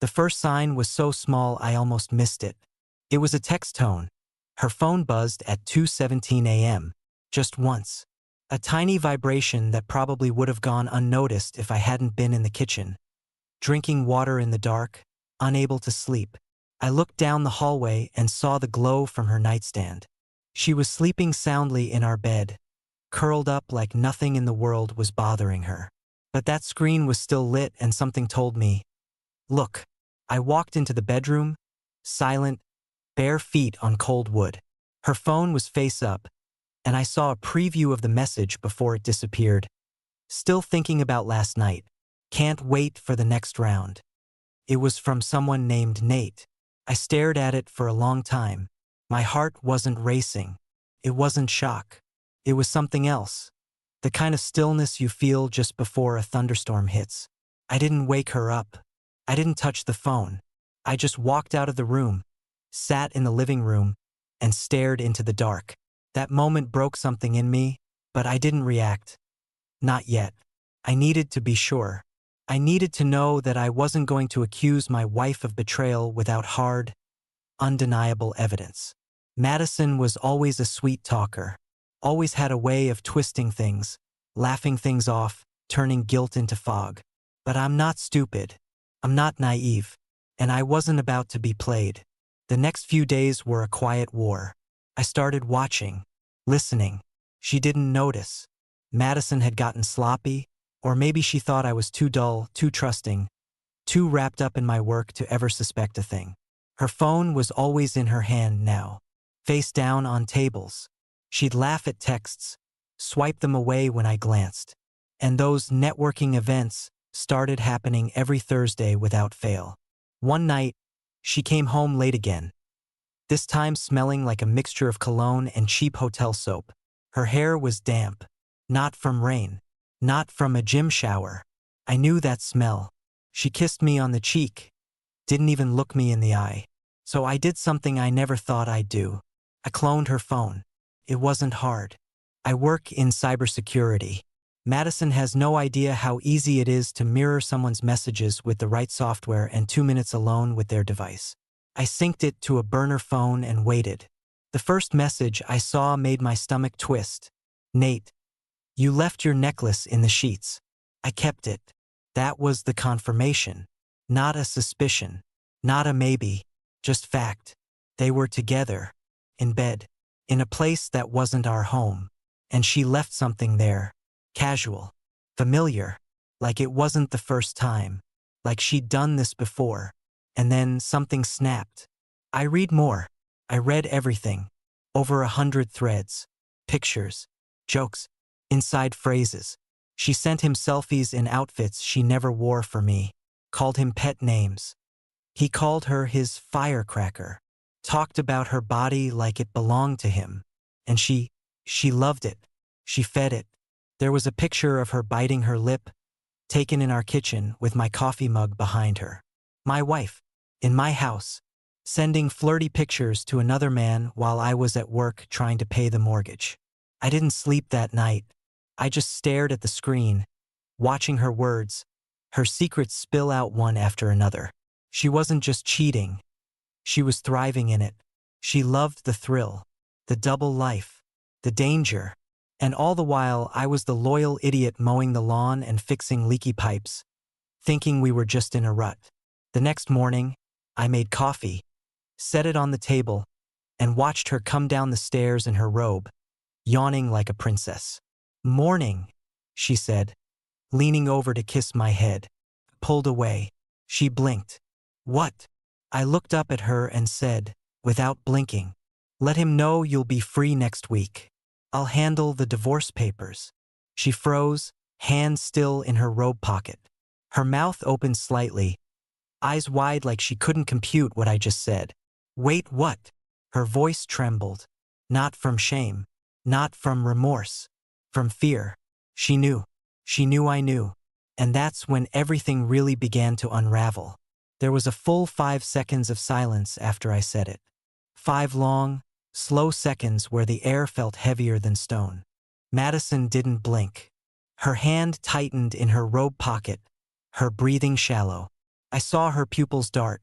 The first sign was so small I almost missed it. It was a text tone. Her phone buzzed at 2:17 a.m., just once. A tiny vibration that probably would have gone unnoticed if I hadn't been in the kitchen, drinking water in the dark, unable to sleep. I looked down the hallway and saw the glow from her nightstand. She was sleeping soundly in our bed, curled up like nothing in the world was bothering her. But that screen was still lit and something told me, look. I walked into the bedroom, silent, bare feet on cold wood. Her phone was face up, and I saw a preview of the message before it disappeared. Still thinking about last night. Can't wait for the next round. It was from someone named Nate. I stared at it for a long time. My heart wasn't racing. It wasn't shock. It was something else. The kind of stillness you feel just before a thunderstorm hits. I didn't wake her up. I didn't touch the phone. I just walked out of the room, sat in the living room, and stared into the dark. That moment broke something in me, but I didn't react. Not yet. I needed to be sure. I needed to know that I wasn't going to accuse my wife of betrayal without hard, undeniable evidence. Madison was always a sweet talker, always had a way of twisting things, laughing things off, turning guilt into fog. But I'm not stupid. I'm not naive, and I wasn't about to be played. The next few days were a quiet war. I started watching, listening. She didn't notice. Madison had gotten sloppy, or maybe she thought I was too dull, too trusting, too wrapped up in my work to ever suspect a thing. Her phone was always in her hand now, face down on tables. She'd laugh at texts, swipe them away when I glanced. And those networking events started happening every Thursday without fail. One night, she came home late again, this time smelling like a mixture of cologne and cheap hotel soap. Her hair was damp, not from rain, not from a gym shower. I knew that smell. She kissed me on the cheek, didn't even look me in the eye. So I did something I never thought I'd do. I cloned her phone. It wasn't hard. I work in cybersecurity. Madison has no idea how easy it is to mirror someone's messages with the right software and 2 minutes alone with their device. I synced it to a burner phone and waited. The first message I saw made my stomach twist. Nate, you left your necklace in the sheets. I kept it. That was the confirmation. Not a suspicion. Not a maybe. Just fact. They were together. In bed. In a place that wasn't our home. And she left something there. Casual. Familiar. Like it wasn't the first time. Like she'd done this before. And then something snapped. I read more. I read everything. Over 100 threads. Pictures. Jokes. Inside phrases. She sent him selfies in outfits she never wore for me. Called him pet names. He called her his firecracker. Talked about her body like it belonged to him. And she loved it. She fed it. There was a picture of her biting her lip, taken in our kitchen with my coffee mug behind her. My wife, in my house, sending flirty pictures to another man while I was at work trying to pay the mortgage. I didn't sleep that night. I just stared at the screen, watching her words, her secrets spill out one after another. She wasn't just cheating. She was thriving in it. She loved the thrill, the double life, the danger. And all the while, I was the loyal idiot mowing the lawn and fixing leaky pipes, thinking we were just in a rut. The next morning, I made coffee, set it on the table, and watched her come down the stairs in her robe, yawning like a princess. "Morning," she said, leaning over to kiss my head. Pulled away. She blinked. "What?" I looked up at her and said, without blinking, "Let him know you'll be free next week. I'll handle the divorce papers." She froze, hand still in her robe pocket. Her mouth opened slightly, eyes wide like she couldn't compute what I just said. "Wait, what?" Her voice trembled. Not from shame. Not from remorse. From fear. She knew. She knew I knew. And that's when everything really began to unravel. There was a full 5 seconds of silence after I said it. 5 long, slow seconds where the air felt heavier than stone. Madison didn't blink. Her hand tightened in her robe pocket, her breathing shallow. I saw her pupils dart.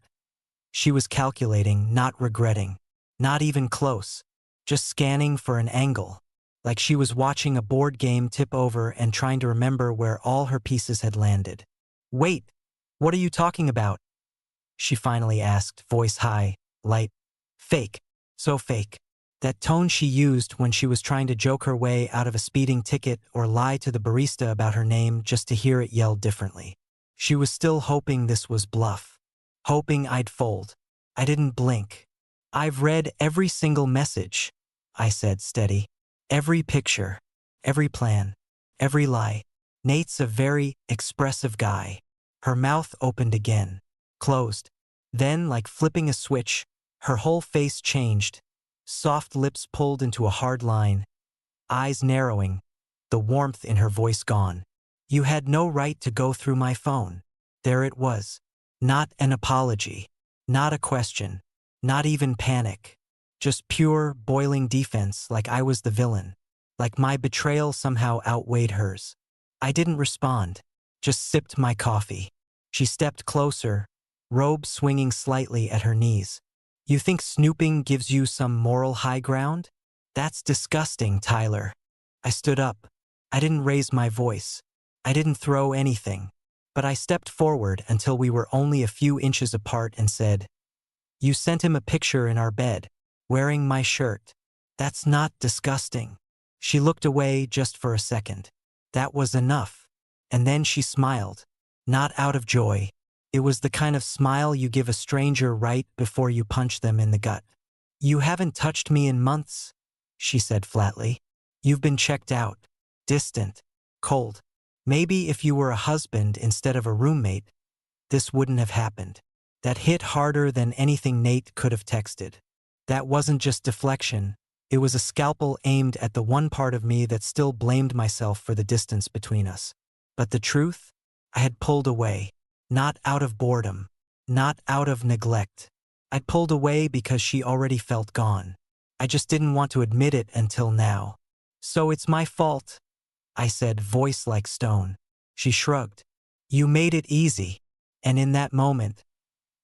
She was calculating, not regretting. Not even close. Just scanning for an angle. Like she was watching a board game tip over and trying to remember where all her pieces had landed. "Wait, what are you talking about?" she finally asked, voice high, light. "Fake. So fake." That tone she used when she was trying to joke her way out of a speeding ticket or lie to the barista about her name just to hear it yelled differently. She was still hoping this was bluff. Hoping I'd fold. I didn't blink. "I've read every single message," I said, steady. "Every picture. Every plan. Every lie. Nate's a very expressive guy." Her mouth opened again. Closed. Then, like flipping a switch, her whole face changed. Soft lips pulled into a hard line. Eyes narrowing. The warmth in her voice gone. "You had no right to go through my phone." There it was. Not an apology. Not a question. Not even panic. Just pure, boiling defense, like I was the villain. Like my betrayal somehow outweighed hers. I didn't respond. Just sipped my coffee. She stepped closer, robe swinging slightly at her knees. "You think snooping gives you some moral high ground? That's disgusting, Tyler." I stood up. I didn't raise my voice. I didn't throw anything. But I stepped forward until we were only a few inches apart and said, "You sent him a picture in our bed, wearing my shirt. That's not disgusting." She looked away just for a second. That was enough. And then she smiled. Not out of joy. It was the kind of smile you give a stranger right before you punch them in the gut. "You haven't touched me in months," she said flatly. "You've been checked out. Distant. Cold. Maybe if you were a husband instead of a roommate, this wouldn't have happened." That hit harder than anything Nate could have texted. That wasn't just deflection. It was a scalpel aimed at the one part of me that still blamed myself for the distance between us. But the truth? I had pulled away. Not out of boredom. Not out of neglect. I'd pulled away because she already felt gone. I just didn't want to admit it until now. "So it's my fault," I said, voice like stone. She shrugged. "You made it easy." And in that moment,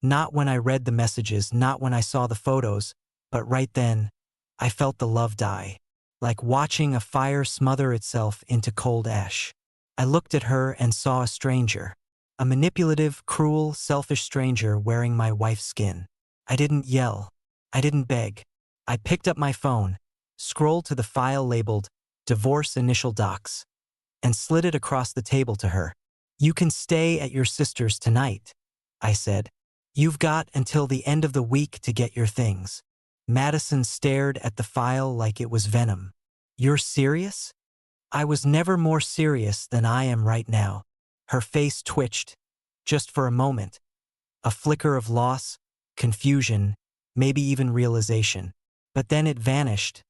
not when I read the messages, not when I saw the photos, but right then, I felt the love die. Like watching a fire smother itself into cold ash. I looked at her and saw a stranger. A manipulative, cruel, selfish stranger wearing my wife's skin. I didn't yell. I didn't beg. I picked up my phone, scrolled to the file labeled "Divorce Initial Docs," and slid it across the table to her. "You can stay at your sister's tonight," I said. "You've got until the end of the week to get your things." Madison stared at the file like it was venom. "You're serious?" "I was never more serious than I am right now." Her face twitched, just for a moment. A flicker of loss, confusion, maybe even realization. But then it vanished,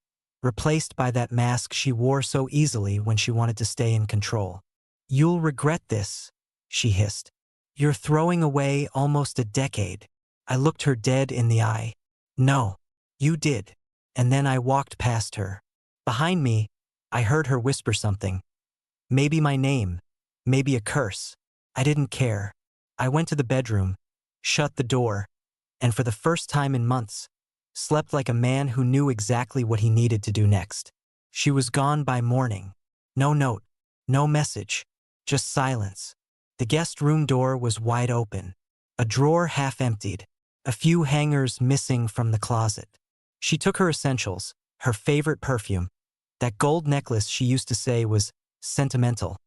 replaced by that mask she wore so easily when she wanted to stay in control. "You'll regret this," she hissed. "You're throwing away almost a decade." I looked her dead in the eye. "No, you did." And then I walked past her. Behind me, I heard her whisper something. Maybe my name, maybe a curse. I didn't care. I went to the bedroom, shut the door, and for the first time in months, slept like a man who knew exactly what he needed to do next. She was gone by morning. No note, no message, just silence. The guest room door was wide open, a drawer half emptied, a few hangers missing from the closet. She took her essentials, her favorite perfume, that gold necklace she used to say was sentimental.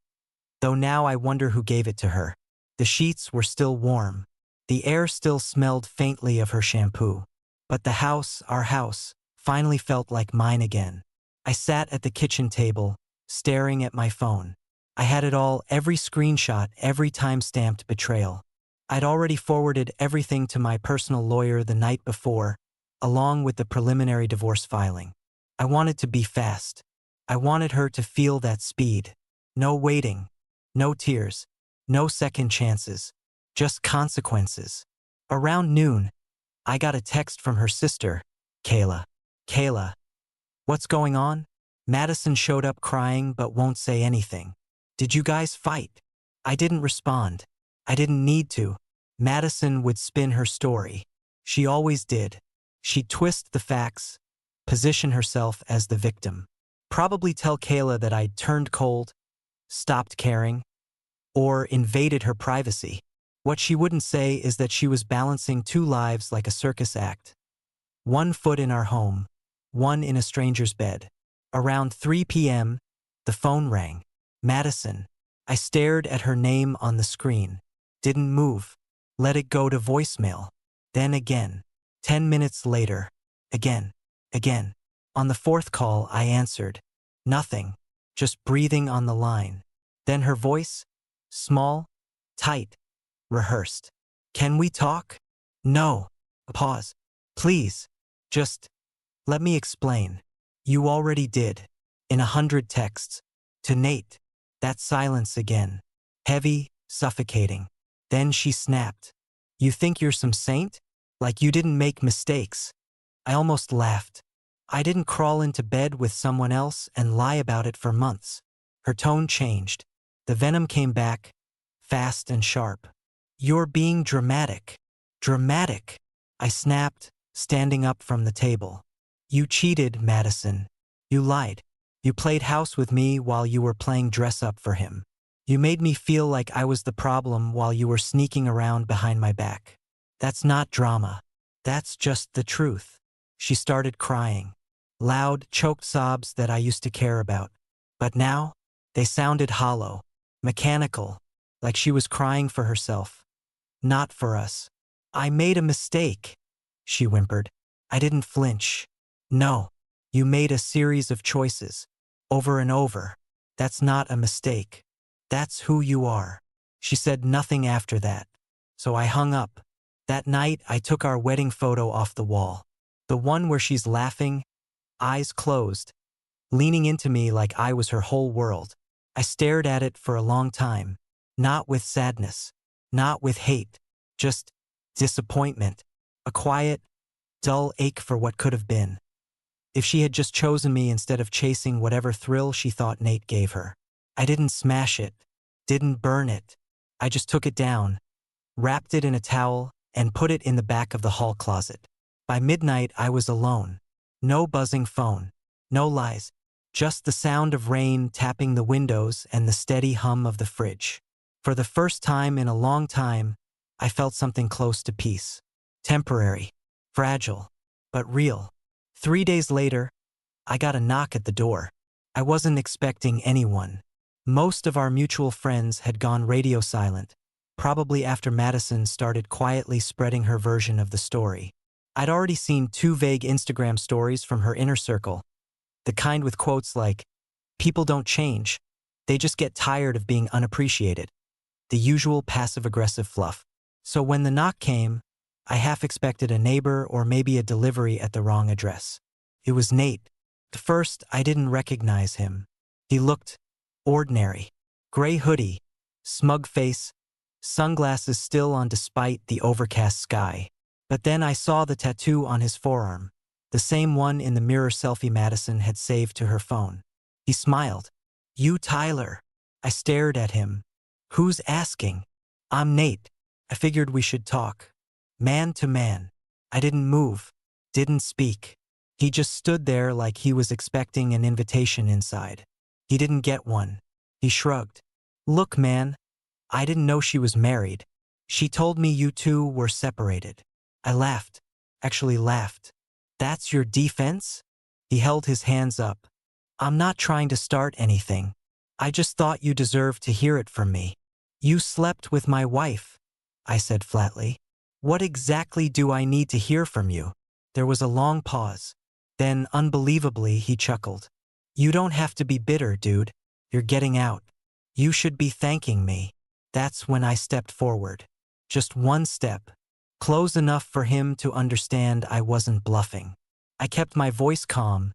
Though now I wonder who gave it to her. The sheets were still warm. The air still smelled faintly of her shampoo. But the house, our house, finally felt like mine again. I sat at the kitchen table, staring at my phone. I had it all, every screenshot, every time-stamped betrayal. I'd already forwarded everything to my personal lawyer the night before, along with the preliminary divorce filing. I wanted to be fast. I wanted her to feel that speed. No waiting, no tears, no second chances, just consequences. Around noon, I got a text from her sister, Kayla. "Kayla, what's going on?" Madison showed up crying but won't say anything. "Did you guys fight?" I didn't respond. I didn't need to. Madison would spin her story. She always did. She'd twist the facts, position herself as the victim. Probably tell Kayla that I'd turned cold, stopped caring, or invaded her privacy. What she wouldn't say is that she was balancing two lives like a circus act. One foot in our home, one in a stranger's bed. Around 3 p.m., the phone rang. Madison. I stared at her name on the screen. Didn't move. Let it go to voicemail. Then again. 10 minutes later. Again. Again. On the fourth call, I answered. Nothing. Just breathing on the line. Then her voice. Small. Tight. Rehearsed. Can we talk? No. Pause. Please. Just. Let me explain. You already did. In 100 texts. To Nate. That silence again. Heavy, suffocating. Then she snapped. You think you're some saint? Like you didn't make mistakes. I almost laughed. I didn't crawl into bed with someone else and lie about it for months. Her tone changed. The venom came back, fast and sharp. You're being dramatic. Dramatic. I snapped, standing up from the table. You cheated, Madison. You lied. You played house with me while you were playing dress-up for him. You made me feel like I was the problem while you were sneaking around behind my back. That's not drama. That's just the truth. She started crying. Loud, choked sobs that I used to care about. But now, they sounded hollow, mechanical, like she was crying for herself. Not for us. I made a mistake, she whimpered. I didn't flinch. No, you made a series of choices, over and over. That's not a mistake. That's who you are. She said nothing after that. So I hung up. That night, I took our wedding photo off the wall. The one where she's laughing, eyes closed, leaning into me like I was her whole world. I stared at it for a long time. Not with sadness. Not with hate. Just disappointment. A quiet, dull ache for what could have been. If she had just chosen me instead of chasing whatever thrill she thought Nate gave her. I didn't smash it. Didn't burn it. I just took it down, wrapped it in a towel, and put it in the back of the hall closet. By midnight, I was alone. No buzzing phone. No lies. Just the sound of rain tapping the windows and the steady hum of the fridge. For the first time in a long time, I felt something close to peace. Temporary. Fragile. But real. 3 days later, I got a knock at the door. I wasn't expecting anyone. Most of our mutual friends had gone radio silent, probably after Madison started quietly spreading her version of the story. I'd already seen 2 vague Instagram stories from her inner circle, the kind with quotes like, "People don't change, they just get tired of being unappreciated," the usual passive-aggressive fluff. So when the knock came, I half expected a neighbor or maybe a delivery at the wrong address. It was Nate. At first, I didn't recognize him. He looked ordinary. Gray hoodie, smug face, sunglasses still on despite the overcast sky. But then I saw the tattoo on his forearm, the same one in the mirror selfie Madison had saved to her phone. He smiled. "You, Tyler." I stared at him. "Who's asking?" "I'm Nate. I figured we should talk. Man to man." I didn't move, didn't speak. He just stood there like he was expecting an invitation inside. He didn't get one. He shrugged. "Look, man, I didn't know she was married. She told me you two were separated." I laughed. Actually laughed. "That's your defense?" He held his hands up. "I'm not trying to start anything. I just thought you deserved to hear it from me." "You slept with my wife," I said flatly. "What exactly do I need to hear from you?" There was a long pause. Then, unbelievably, he chuckled. "You don't have to be bitter, dude. You're getting out. You should be thanking me." That's when I stepped forward. Just one step. Close enough for him to understand I wasn't bluffing. I kept my voice calm,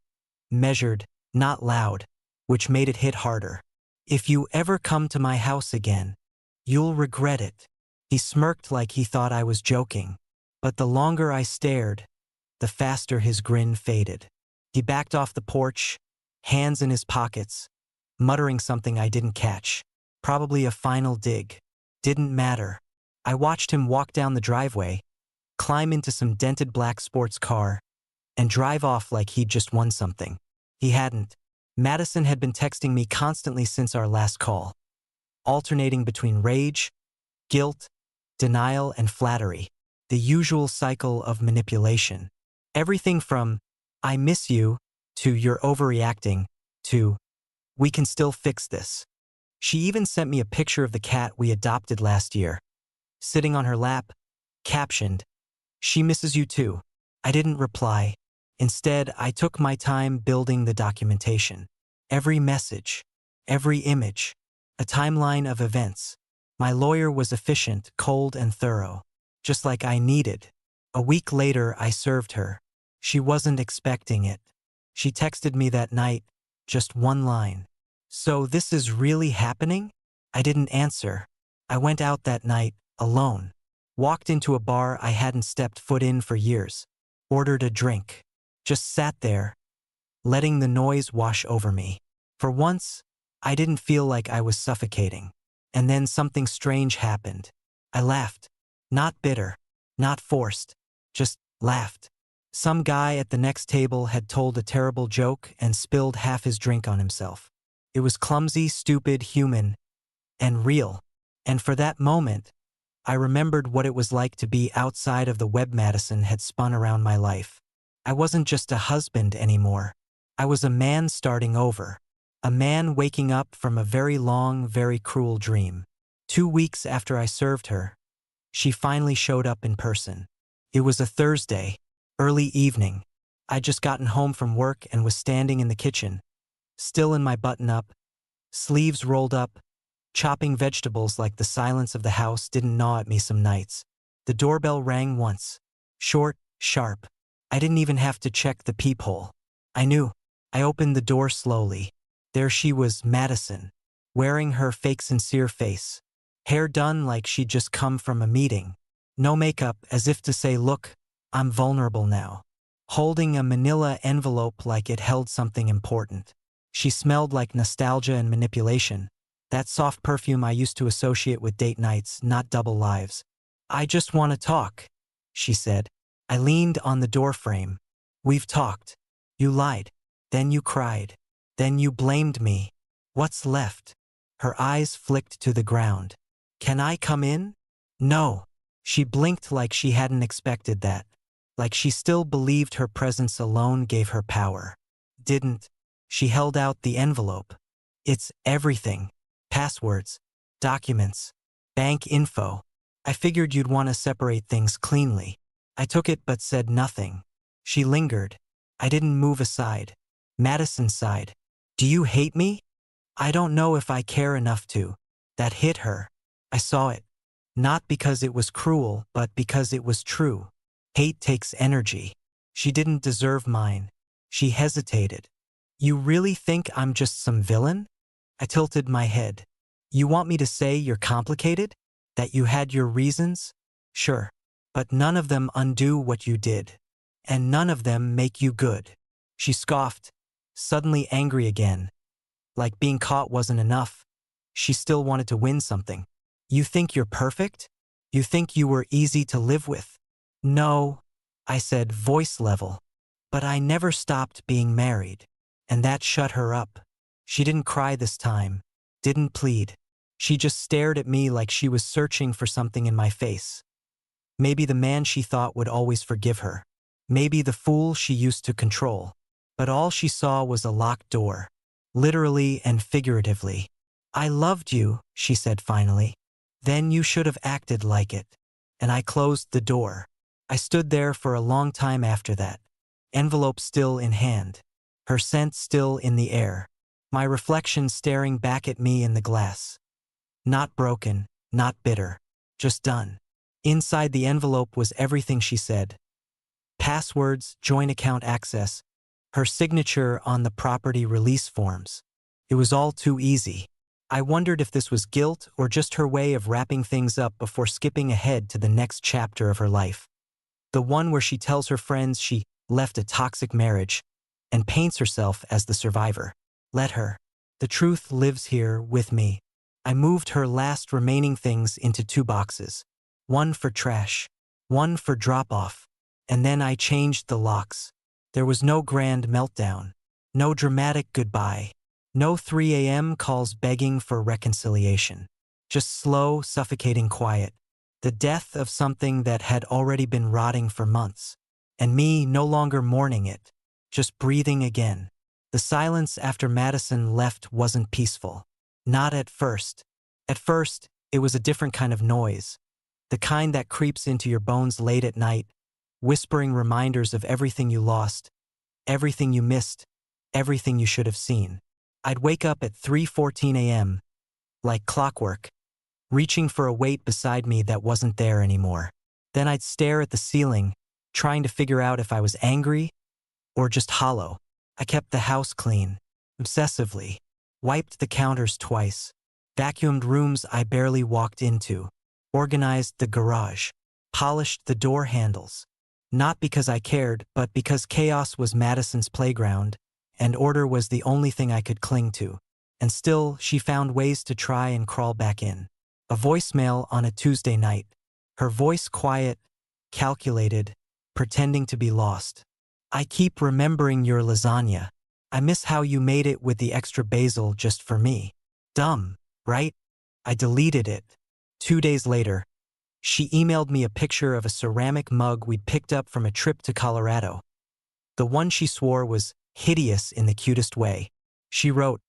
measured, not loud, which made it hit harder. "If you ever come to my house again, you'll regret it." He smirked like he thought I was joking. But the longer I stared, the faster his grin faded. He backed off the porch, hands in his pockets, muttering something I didn't catch. Probably a final dig. Didn't matter. I watched him walk down the driveway, climb into some dented black sports car, and drive off like he'd just won something. He hadn't. Madison had been texting me constantly since our last call, alternating between rage, guilt, denial, and flattery, the usual cycle of manipulation. Everything from, "I miss you," to "you're overreacting," to "we can still fix this." She even sent me a picture of the cat we adopted last year, sitting on her lap, captioned, "She misses you too." I didn't reply. Instead, I took my time building the documentation. Every message, every image, a timeline of events. My lawyer was efficient, cold, and thorough, just like I needed. A week later, I served her. She wasn't expecting it. She texted me that night, just one line. "So this is really happening?" I didn't answer. I went out that night, alone. Walked into a bar I hadn't stepped foot in for years. Ordered a drink. Just sat there, letting the noise wash over me. For once, I didn't feel like I was suffocating. And then something strange happened. I laughed. Not bitter, not forced, just laughed. Some guy at the next table had told a terrible joke and spilled half his drink on himself. It was clumsy, stupid, human, and real. And for that moment, I remembered what it was like to be outside of the web Madison had spun around my life. I wasn't just a husband anymore. I was a man starting over. A man waking up from a very long, very cruel dream. 2 weeks after I served her, she finally showed up in person. It was a Thursday, early evening. I'd just gotten home from work and was standing in the kitchen, still in my button-up, sleeves rolled up, chopping vegetables like the silence of the house didn't gnaw at me some nights. The doorbell rang once. Short, sharp. I didn't even have to check the peephole. I knew. I opened the door slowly. There she was, Madison, wearing her fake sincere face. Hair done like she'd just come from a meeting. No makeup, as if to say, "Look, I'm vulnerable now." Holding a manila envelope like it held something important. She smelled like nostalgia and manipulation. That soft perfume I used to associate with date nights, not double lives. "I just want to talk," she said. I leaned on the doorframe. "We've talked. You lied. Then you cried. Then you blamed me. What's left?" Her eyes flicked to the ground. "Can I come in?" "No." She blinked like she hadn't expected that. Like she still believed her presence alone gave her power. Didn't. She held out the envelope. "It's everything. Passwords, documents, bank info. I figured you'd want to separate things cleanly." I took it but said nothing. She lingered. I didn't move aside. Madison sighed. "Do you hate me?" "I don't know if I care enough to." That hit her. I saw it. Not because it was cruel, but because it was true. Hate takes energy. She didn't deserve mine. She hesitated. "You really think I'm just some villain?" I tilted my head. "You want me to say you're complicated? That you had your reasons? Sure. But none of them undo what you did. And none of them make you good." She scoffed, suddenly angry again. Like being caught wasn't enough. She still wanted to win something. "You think you're perfect? You think you were easy to live with?" "No," I said, voice level. "But I never stopped being married." And that shut her up. She didn't cry this time. Didn't plead. She just stared at me like she was searching for something in my face. Maybe the man she thought would always forgive her. Maybe the fool she used to control. But all she saw was a locked door. Literally and figuratively. "I loved you," she said finally. "Then you should have acted like it." And I closed the door. I stood there for a long time after that. Envelope still in hand. Her scent still in the air. My reflection staring back at me in the glass. Not broken, not bitter. Just done. Inside the envelope was everything she said. Passwords, joint account access, her signature on the property release forms. It was all too easy. I wondered if this was guilt or just her way of wrapping things up before skipping ahead to the next chapter of her life. The one where she tells her friends she left a toxic marriage and paints herself as the survivor. Let her. The truth lives here with me. I moved her last remaining things into 2 boxes. one for trash, one for drop-off, and then I changed the locks. There was no grand meltdown, no dramatic goodbye, no 3 a.m. calls begging for reconciliation. Just slow, suffocating quiet. The death of something that had already been rotting for months. And me no longer mourning it, just breathing again. The silence after Madison left wasn't peaceful. Not at first. At first, it was a different kind of noise. The kind that creeps into your bones late at night, whispering reminders of everything you lost, everything you missed, everything you should have seen. I'd wake up at 3:14 a.m., like clockwork, reaching for a weight beside me that wasn't there anymore. Then I'd stare at the ceiling, trying to figure out if I was angry or just hollow. I kept the house clean, obsessively, wiped the counters twice, vacuumed rooms I barely walked into, organized the garage, polished the door handles. Not because I cared, but because chaos was Madison's playground, and order was the only thing I could cling to. And still, she found ways to try and crawl back in. A voicemail on a Tuesday night. Her voice quiet, calculated, pretending to be lost. I keep remembering your lasagna. I miss how you made it with the extra basil just for me. Dumb, right? I deleted it. 2 days later, she emailed me a picture of a ceramic mug we'd picked up from a trip to Colorado. The one she swore was hideous in the cutest way. She wrote,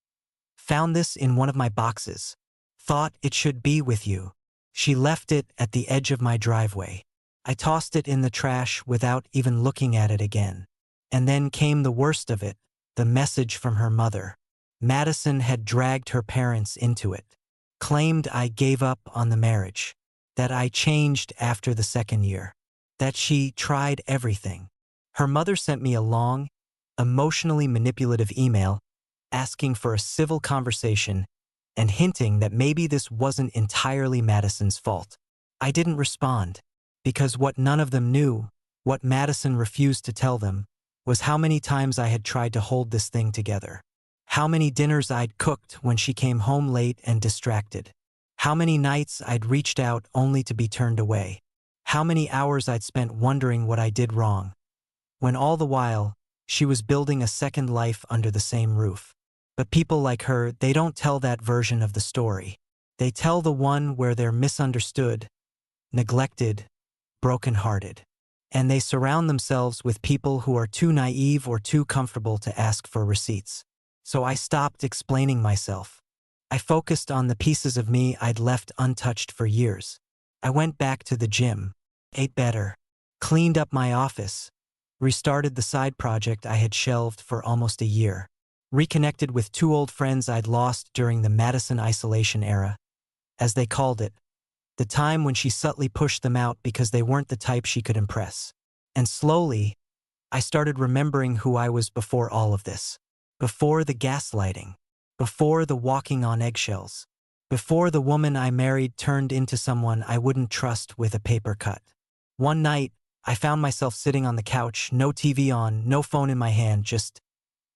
"Found this in one of my boxes. Thought it should be with you." She left it at the edge of my driveway. I tossed it in the trash without even looking at it again. And then came the worst of it, the message from her mother. Madison had dragged her parents into it. Claimed I gave up on the marriage. That I changed after the second year. That she tried everything. Her mother sent me a long, emotionally manipulative email asking for a civil conversation and hinting that maybe this wasn't entirely Madison's fault. I didn't respond, because what none of them knew, what Madison refused to tell them, was how many times I had tried to hold this thing together. How many dinners I'd cooked when she came home late and distracted. How many nights I'd reached out only to be turned away. How many hours I'd spent wondering what I did wrong. When all the while, she was building a second life under the same roof. But people like her, they don't tell that version of the story. They tell the one where they're misunderstood, neglected, broken-hearted. And they surround themselves with people who are too naive or too comfortable to ask for receipts. So I stopped explaining myself. I focused on the pieces of me I'd left untouched for years. I went back to the gym, ate better, cleaned up my office, restarted the side project I had shelved for almost a year, reconnected with 2 old friends I'd lost during the Madison isolation era, as they called it, the time when she subtly pushed them out because they weren't the type she could impress. And slowly, I started remembering who I was before all of this. Before the gaslighting. Before the walking on eggshells. Before the woman I married turned into someone I wouldn't trust with a paper cut. One night, I found myself sitting on the couch, no TV on, no phone in my hand, just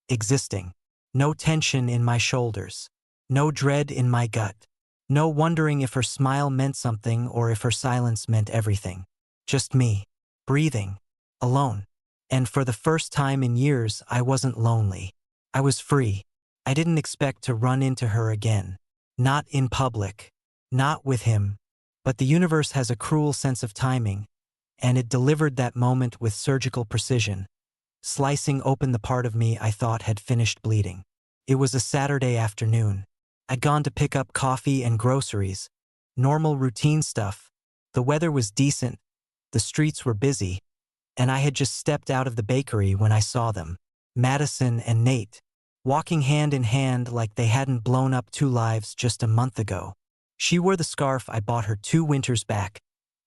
existing. No tension in my shoulders. No dread in my gut. No wondering if her smile meant something or if her silence meant everything. Just me, breathing, alone. And for the first time in years, I wasn't lonely. I was free. I didn't expect to run into her again. Not in public. Not with him. But the universe has a cruel sense of timing, and it delivered that moment with surgical precision, slicing open the part of me I thought had finished bleeding. It was a Saturday afternoon. I'd gone to pick up coffee and groceries. Normal routine stuff. The weather was decent. The streets were busy. And I had just stepped out of the bakery when I saw them. Madison and Nate, walking hand in hand like they hadn't blown up 2 lives just a month ago. She wore the scarf I bought her 2 winters back,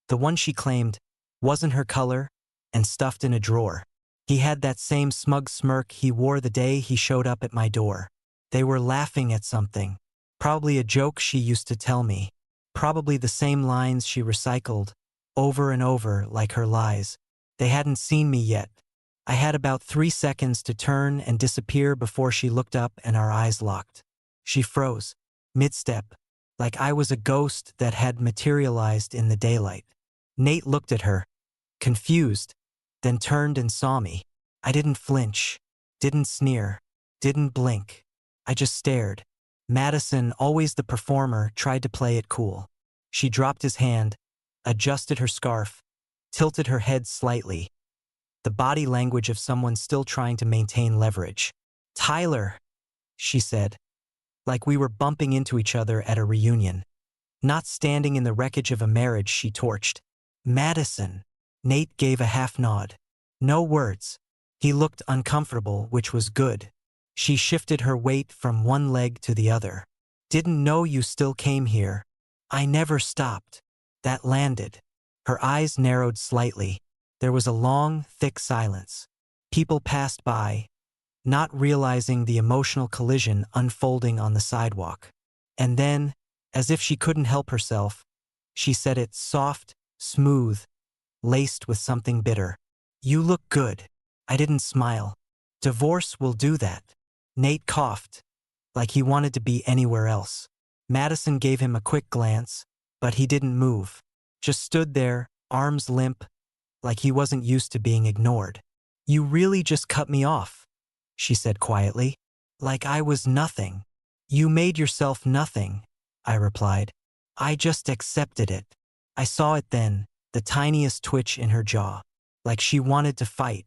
the one she claimed wasn't her color, and stuffed in a drawer. He had that same smug smirk he wore the day he showed up at my door. They were laughing at something, probably a joke she used to tell me, probably the same lines she recycled, over and over like her lies. They hadn't seen me yet. I had about 3 seconds to turn and disappear before she looked up and our eyes locked. She froze, mid-step, like I was a ghost that had materialized in the daylight. Nate looked at her, confused, then turned and saw me. I didn't flinch, didn't sneer, didn't blink. I just stared. Madison, always the performer, tried to play it cool. She dropped his hand, adjusted her scarf, tilted her head slightly, the body language of someone still trying to maintain leverage. "Tyler," she said, like we were bumping into each other at a reunion, not standing in the wreckage of a marriage she torched. "Madison." Nate gave a half nod. No words. He looked uncomfortable, which was good. She shifted her weight from one leg to the other. "Didn't know you still came here. I never stopped." That landed. Her eyes narrowed slightly. There was a long, thick silence. People passed by, not realizing the emotional collision unfolding on the sidewalk. And then, as if she couldn't help herself, she said it soft, smooth, laced with something bitter. "You look good." I didn't smile. "Divorce will do that." Nate coughed, like he wanted to be anywhere else. Madison gave him a quick glance, but he didn't move. Just stood there, arms limp, like he wasn't used to being ignored. "You really just cut me off," she said quietly. "Like I was nothing." "You made yourself nothing," I replied. "I just accepted it." I saw it then, the tiniest twitch in her jaw, like she wanted to fight,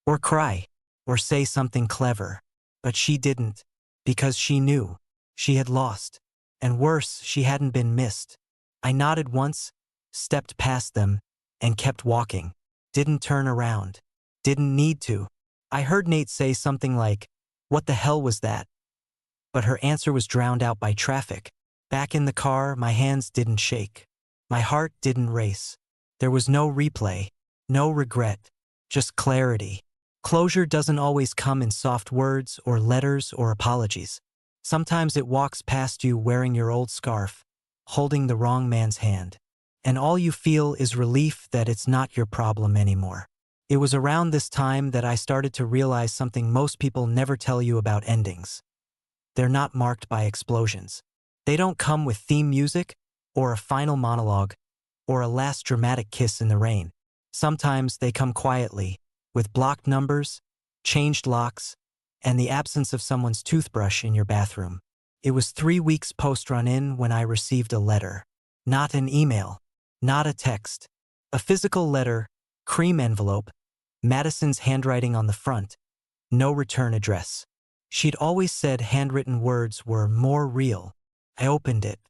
or cry, or say something clever. But she didn't, because she knew. She had lost. And worse, she hadn't been missed. I nodded once, stepped past them, and kept walking. Didn't turn around. Didn't need to. I heard Nate say something like, "What the hell was that?" But her answer was drowned out by traffic. Back in the car, my hands didn't shake. My heart didn't race. There was no replay, no regret, just clarity. Closure doesn't always come in soft words or letters or apologies. Sometimes it walks past you wearing your old scarf, holding the wrong man's hand. And all you feel is relief that it's not your problem anymore. It was around this time that I started to realize something most people never tell you about endings. They're not marked by explosions. They don't come with theme music, or a final monologue, or a last dramatic kiss in the rain. Sometimes they come quietly, with blocked numbers, changed locks, and the absence of someone's toothbrush in your bathroom. It was 3 weeks post-run-in when I received a letter. Not an email, not a text. A physical letter, cream envelope, Madison's handwriting on the front, no return address. She'd always said handwritten words were more real. I opened it.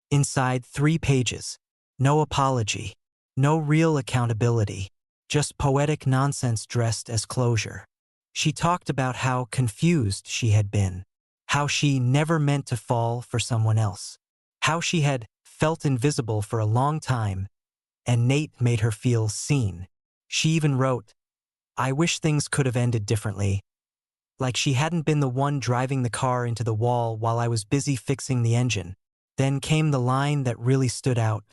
Inside, 3 pages. No apology. No real accountability. Just poetic nonsense dressed as closure. She talked about how confused she had been. How she never meant to fall for someone else. How she had felt invisible for a long time, and Nate made her feel seen. She even wrote, "I wish things could have ended differently." Like she hadn't been the one driving the car into the wall while I was busy fixing the engine. Then came the line that really stood out.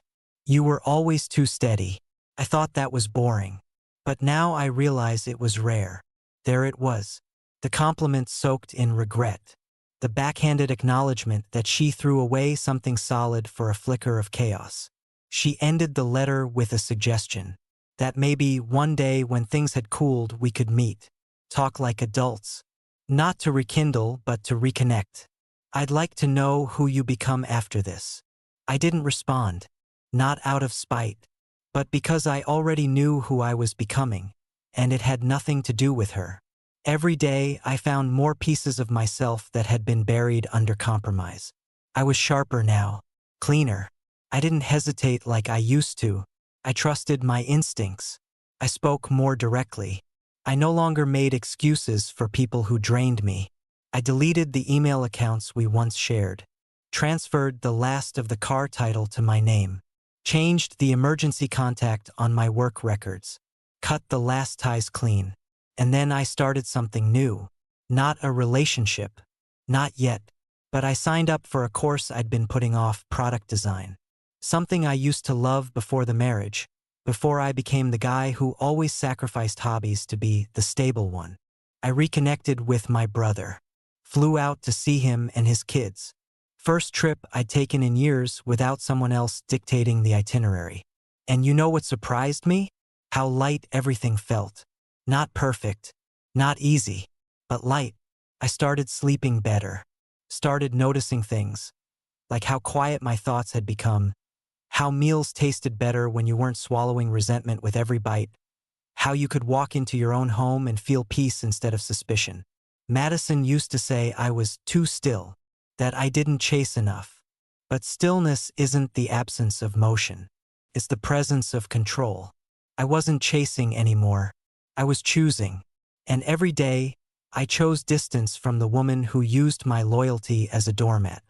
"You were always too steady." I thought that was boring. But now I realize it was rare. There it was. The compliment soaked in regret. The backhanded acknowledgement that she threw away something solid for a flicker of chaos. She ended the letter with a suggestion. That maybe one day when things had cooled we could meet. Talk like adults. Not to rekindle, but to reconnect. "I'd like to know who you become after this." I didn't respond. Not out of spite, but because I already knew who I was becoming, and it had nothing to do with her. Every day I found more pieces of myself that had been buried under compromise. I was sharper now, cleaner. I didn't hesitate like I used to. I trusted my instincts. I spoke more directly. I no longer made excuses for people who drained me. I deleted the email accounts we once shared, transferred the last of the car title to my name, changed the emergency contact on my work records, cut the last ties clean. And then I started something new. Not a relationship. Not yet. But I signed up for a course I'd been putting off, product design. Something I used to love before the marriage, before I became the guy who always sacrificed hobbies to be the stable one. I reconnected with my brother. Flew out to see him and his kids. First trip I'd taken in years without someone else dictating the itinerary. And you know what surprised me? How light everything felt. Not perfect, not easy, but light. I started sleeping better. Started noticing things, like how quiet my thoughts had become, how meals tasted better when you weren't swallowing resentment with every bite, how you could walk into your own home and feel peace instead of suspicion. Madison used to say I was too still, that I didn't chase enough. But stillness isn't the absence of motion. It's the presence of control. I wasn't chasing anymore. I was choosing. And every day, I chose distance from the woman who used my loyalty as a doormat.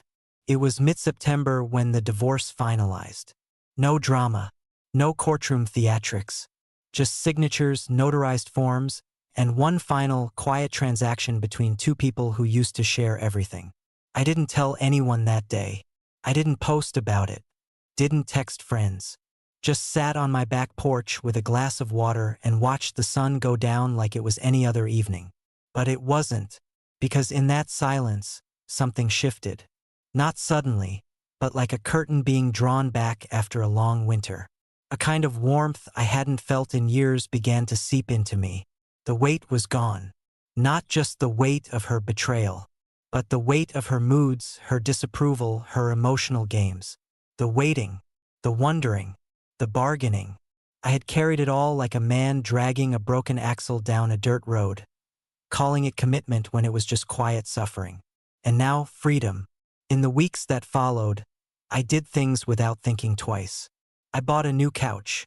It was mid-September when the divorce finalized. No drama, no courtroom theatrics, just signatures, notarized forms, and one final, quiet transaction between two people who used to share everything. I didn't tell anyone that day. I didn't post about it. Didn't text friends. Just sat on my back porch with a glass of water and watched the sun go down like it was any other evening. But it wasn't, because in that silence, something shifted. Not suddenly, but like a curtain being drawn back after a long winter. A kind of warmth I hadn't felt in years began to seep into me. The weight was gone. Not just the weight of her betrayal, but the weight of her moods, her disapproval, her emotional games. The waiting, the wondering, the bargaining. I had carried it all like a man dragging a broken axle down a dirt road, calling it commitment when it was just quiet suffering. And now, freedom. In the weeks that followed, I did things without thinking twice. I bought a new couch.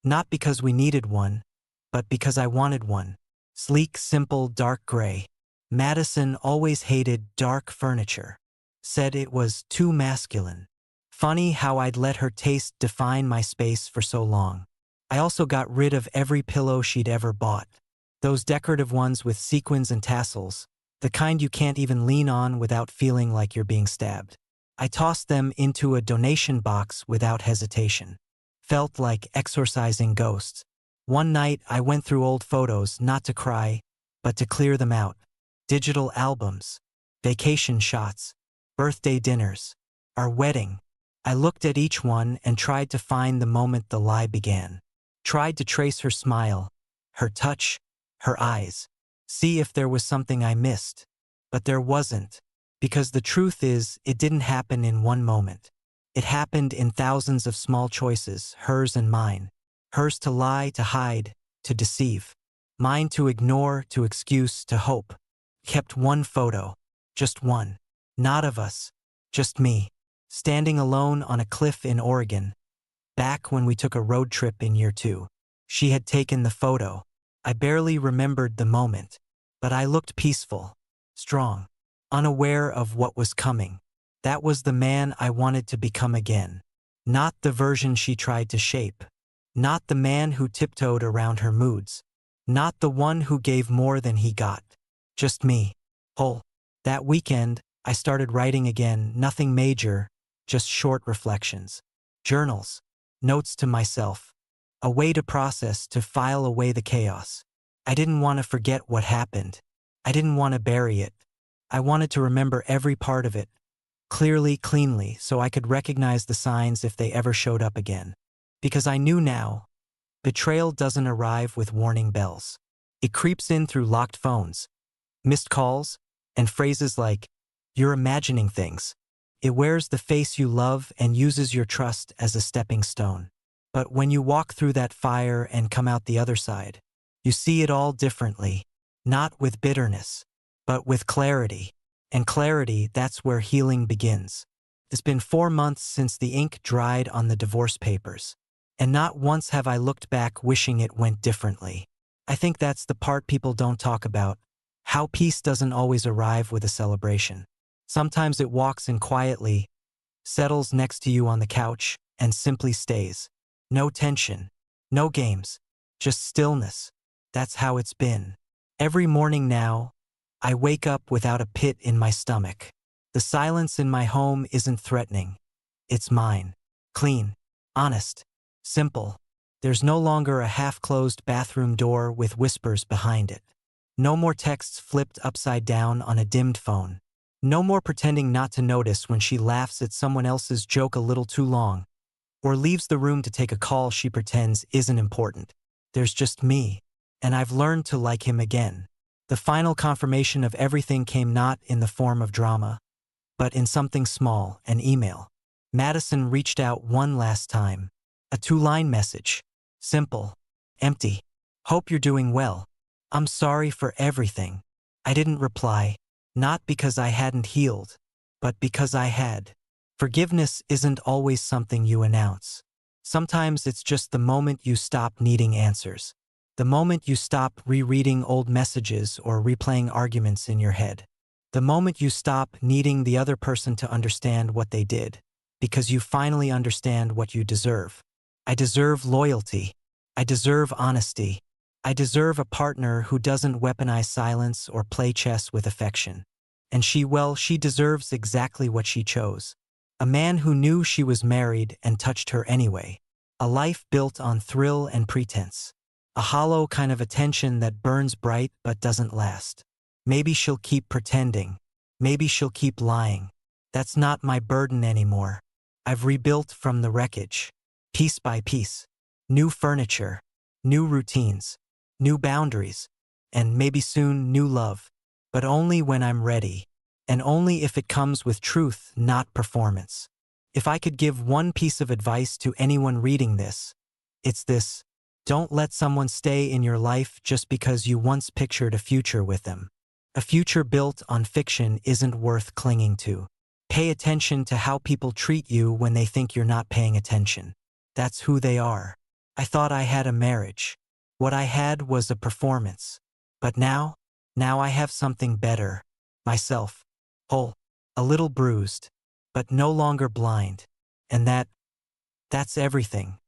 Not because we needed one, but because I wanted one. Sleek, simple, dark gray. Madison always hated dark furniture. Said it was too masculine. Funny how I'd let her taste define my space for so long. I also got rid of every pillow she'd ever bought. Those decorative ones with sequins and tassels, the kind you can't even lean on without feeling like you're being stabbed. I tossed them into a donation box without hesitation. Felt like exorcising ghosts. One night I went through old photos, not to cry, but to clear them out. Digital albums, vacation shots, birthday dinners, our wedding. I looked at each one and tried to find the moment the lie began. Tried to trace her smile, her touch, her eyes. See if there was something I missed. But there wasn't, because the truth is, it didn't happen in one moment. It happened in thousands of small choices, hers and mine. Hers to lie, to hide, to deceive. Mine to ignore, to excuse, to hope. Kept one photo, just one. Not of us, just me. Standing alone on a cliff in Oregon. Back when we took a road trip in year 2. She had taken the photo. I barely remembered the moment, but I looked peaceful, strong, unaware of what was coming. That was the man I wanted to become again. Not the version she tried to shape. Not the man who tiptoed around her moods. Not the one who gave more than he got. Just me, whole. That weekend, I started writing again, nothing major, just short reflections. Journals, notes to myself. A way to process, to file away the chaos. I didn't want to forget what happened. I didn't want to bury it. I wanted to remember every part of it, clearly, cleanly, so I could recognize the signs if they ever showed up again. Because I knew now, betrayal doesn't arrive with warning bells. It creeps in through locked phones, missed calls, and phrases like, "You're imagining things." It wears the face you love and uses your trust as a stepping stone. But when you walk through that fire and come out the other side, you see it all differently. Not with bitterness, but with clarity. And clarity, that's where healing begins. It's been 4 months since the ink dried on the divorce papers. And not once have I looked back wishing it went differently. I think that's the part people don't talk about. How peace doesn't always arrive with a celebration. Sometimes it walks in quietly, settles next to you on the couch, and simply stays. No tension, no games, just stillness. That's how it's been. Every morning now, I wake up without a pit in my stomach. The silence in my home isn't threatening. It's mine. Clean, honest, simple. There's no longer a half-closed bathroom door with whispers behind it. No more texts flipped upside down on a dimmed phone. No more pretending not to notice when she laughs at someone else's joke a little too long. or leaves the room to take a call she pretends isn't important. There's just me, and I've learned to like him again. The final confirmation of everything came not in the form of drama, but in something small, an email. Madison reached out one last time. A 2-line message. Simple. Empty. Hope you're doing well. I'm sorry for everything. I didn't reply, not because I hadn't healed, but because I had. Forgiveness isn't always something you announce. Sometimes it's just the moment you stop needing answers. The moment you stop rereading old messages or replaying arguments in your head. The moment you stop needing the other person to understand what they did, because you finally understand what you deserve. I deserve loyalty. I deserve honesty. I deserve a partner who doesn't weaponize silence or play chess with affection. And she deserves exactly what she chose. A man who knew she was married and touched her anyway. A life built on thrill and pretense. A hollow kind of attention that burns bright but doesn't last. Maybe she'll keep pretending. Maybe she'll keep lying. That's not my burden anymore. I've rebuilt from the wreckage. Piece by piece. New furniture. New routines. New boundaries. And maybe soon new love. But only when I'm ready. And only if it comes with truth, not performance. If I could give one piece of advice to anyone reading this, it's this. Don't let someone stay in your life just because you once pictured a future with them. A future built on fiction isn't worth clinging to. Pay attention to how people treat you when they think you're not paying attention. That's who they are. I thought I had a marriage. What I had was a performance. But now I have something better. Myself. Whole. A little bruised. But no longer blind. And that's everything.